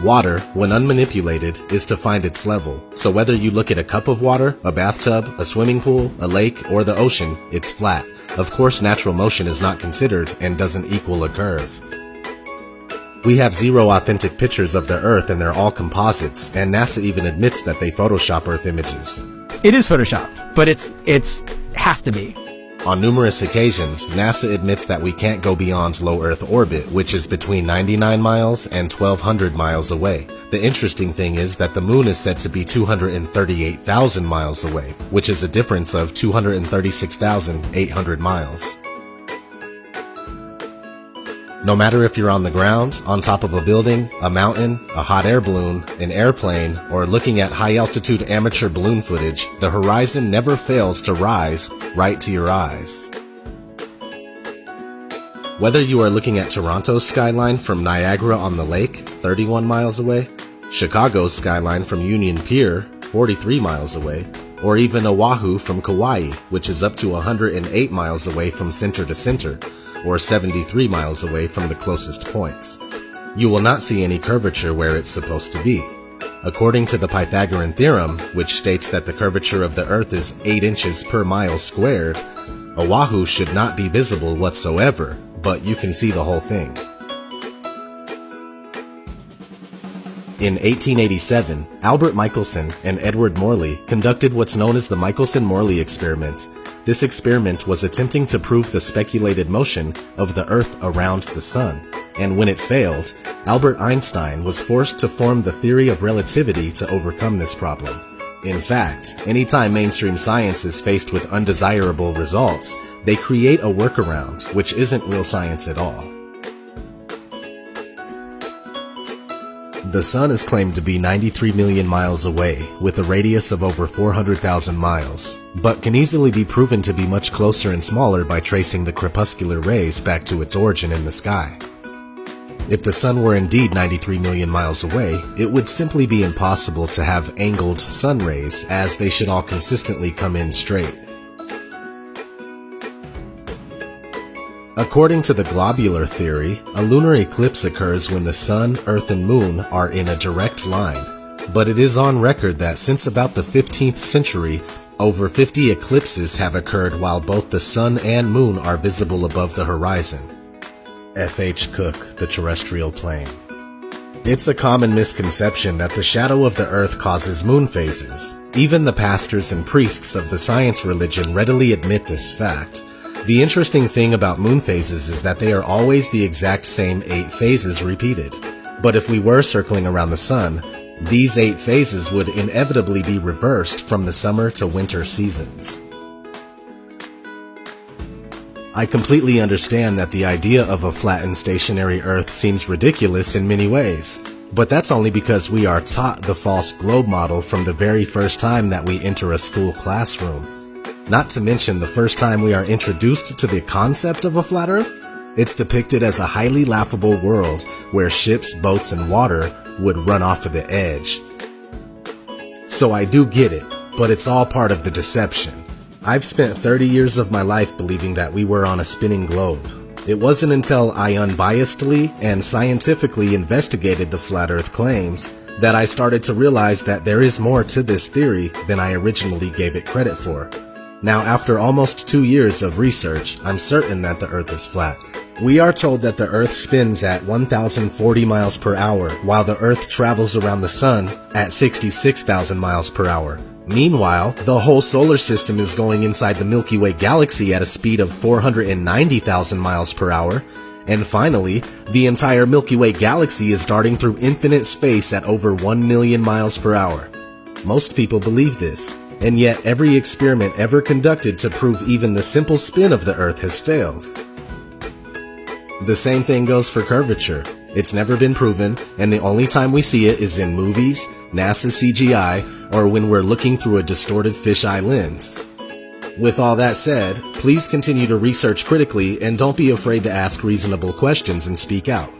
Water, when unmanipulated, is to find its level, so whether you look at a cup of water, a bathtub, a swimming pool, a lake, or the ocean, it's flat. Of course, natural motion is not considered and doesn't equal a curve. We have 0 authentic pictures of the Earth and they're all composites, and NASA even admits that they Photoshop Earth images. It is Photoshopped, but it's has to be. On numerous occasions, NASA admits that we can't go beyond low Earth orbit, which is between 99 miles and 1,200 miles away. The interesting thing is that the moon is said to be 238,000 miles away, which is a difference of 236,800 miles. No matter if you're on the ground, on top of a building, a mountain, a hot air balloon, an airplane, or looking at high-altitude amateur balloon footage, the horizon never fails to rise right to your eyes. Whether you are looking at Toronto's skyline from Niagara on the Lake, 31 miles away, Chicago's skyline from Union Pier, 43 miles away, or even Oahu from Kauai, which is up to 108 miles away from center to center, or 73 miles away from the closest points. You will not see any curvature where it's supposed to be. According to the Pythagorean theorem, which states that the curvature of the Earth is 8 inches per mile squared, Oahu should not be visible whatsoever, but you can see the whole thing. In 1887, Albert Michelson and Edward Morley conducted what's known as the Michelson-Morley experiment. This experiment was attempting to prove the speculated motion of the Earth around the Sun, and when it failed, Albert Einstein was forced to form the theory of relativity to overcome this problem. In fact, anytime mainstream science is faced with undesirable results, they create a workaround, which isn't real science at all. The Sun is claimed to be 93 million miles away, with a radius of over 400,000 miles, but can easily be proven to be much closer and smaller by tracing the crepuscular rays back to its origin in the sky. If the Sun were indeed 93 million miles away, it would simply be impossible to have angled sun rays, as they should all consistently come in straight. According to the globular theory, a lunar eclipse occurs when the Sun, Earth, and Moon are in a direct line. But it is on record that since about the 15th century, over 50 eclipses have occurred while both the Sun and Moon are visible above the horizon. F. H. Cook, The Terrestrial Plane. It's a common misconception that the shadow of the Earth causes moon phases. Even the pastors and priests of the science religion readily admit this fact. The interesting thing about moon phases is that they are always the exact same 8 phases repeated. But if we were circling around the Sun, these 8 phases would inevitably be reversed from the summer to winter seasons. I completely understand that the idea of a flattened stationary Earth seems ridiculous in many ways, but that's only because we are taught the false globe model from the very first time that we enter a school classroom. Not to mention the first time we are introduced to the concept of a flat Earth, it's depicted as a highly laughable world where ships, boats, and water would run off of the edge. So I do get it, but it's all part of the deception. I've spent 30 years of my life believing that we were on a spinning globe. It wasn't until I unbiasedly and scientifically investigated the flat Earth claims that I started to realize that there is more to this theory than I originally gave it credit for. Now, after almost 2 years of research, I'm certain that the Earth is flat. We are told that the Earth spins at 1,040 miles per hour, while the Earth travels around the Sun at 66,000 miles per hour. Meanwhile, the whole solar system is going inside the Milky Way galaxy at a speed of 490,000 miles per hour. And finally, the entire Milky Way galaxy is darting through infinite space at over 1 million miles per hour. Most people believe this. And yet every experiment ever conducted to prove even the simple spin of the Earth has failed. The same thing goes for curvature. It's never been proven, and the only time we see it is in movies, NASA CGI, or when we're looking through a distorted fisheye lens. With all that said, please continue to research critically and don't be afraid to ask reasonable questions and speak out.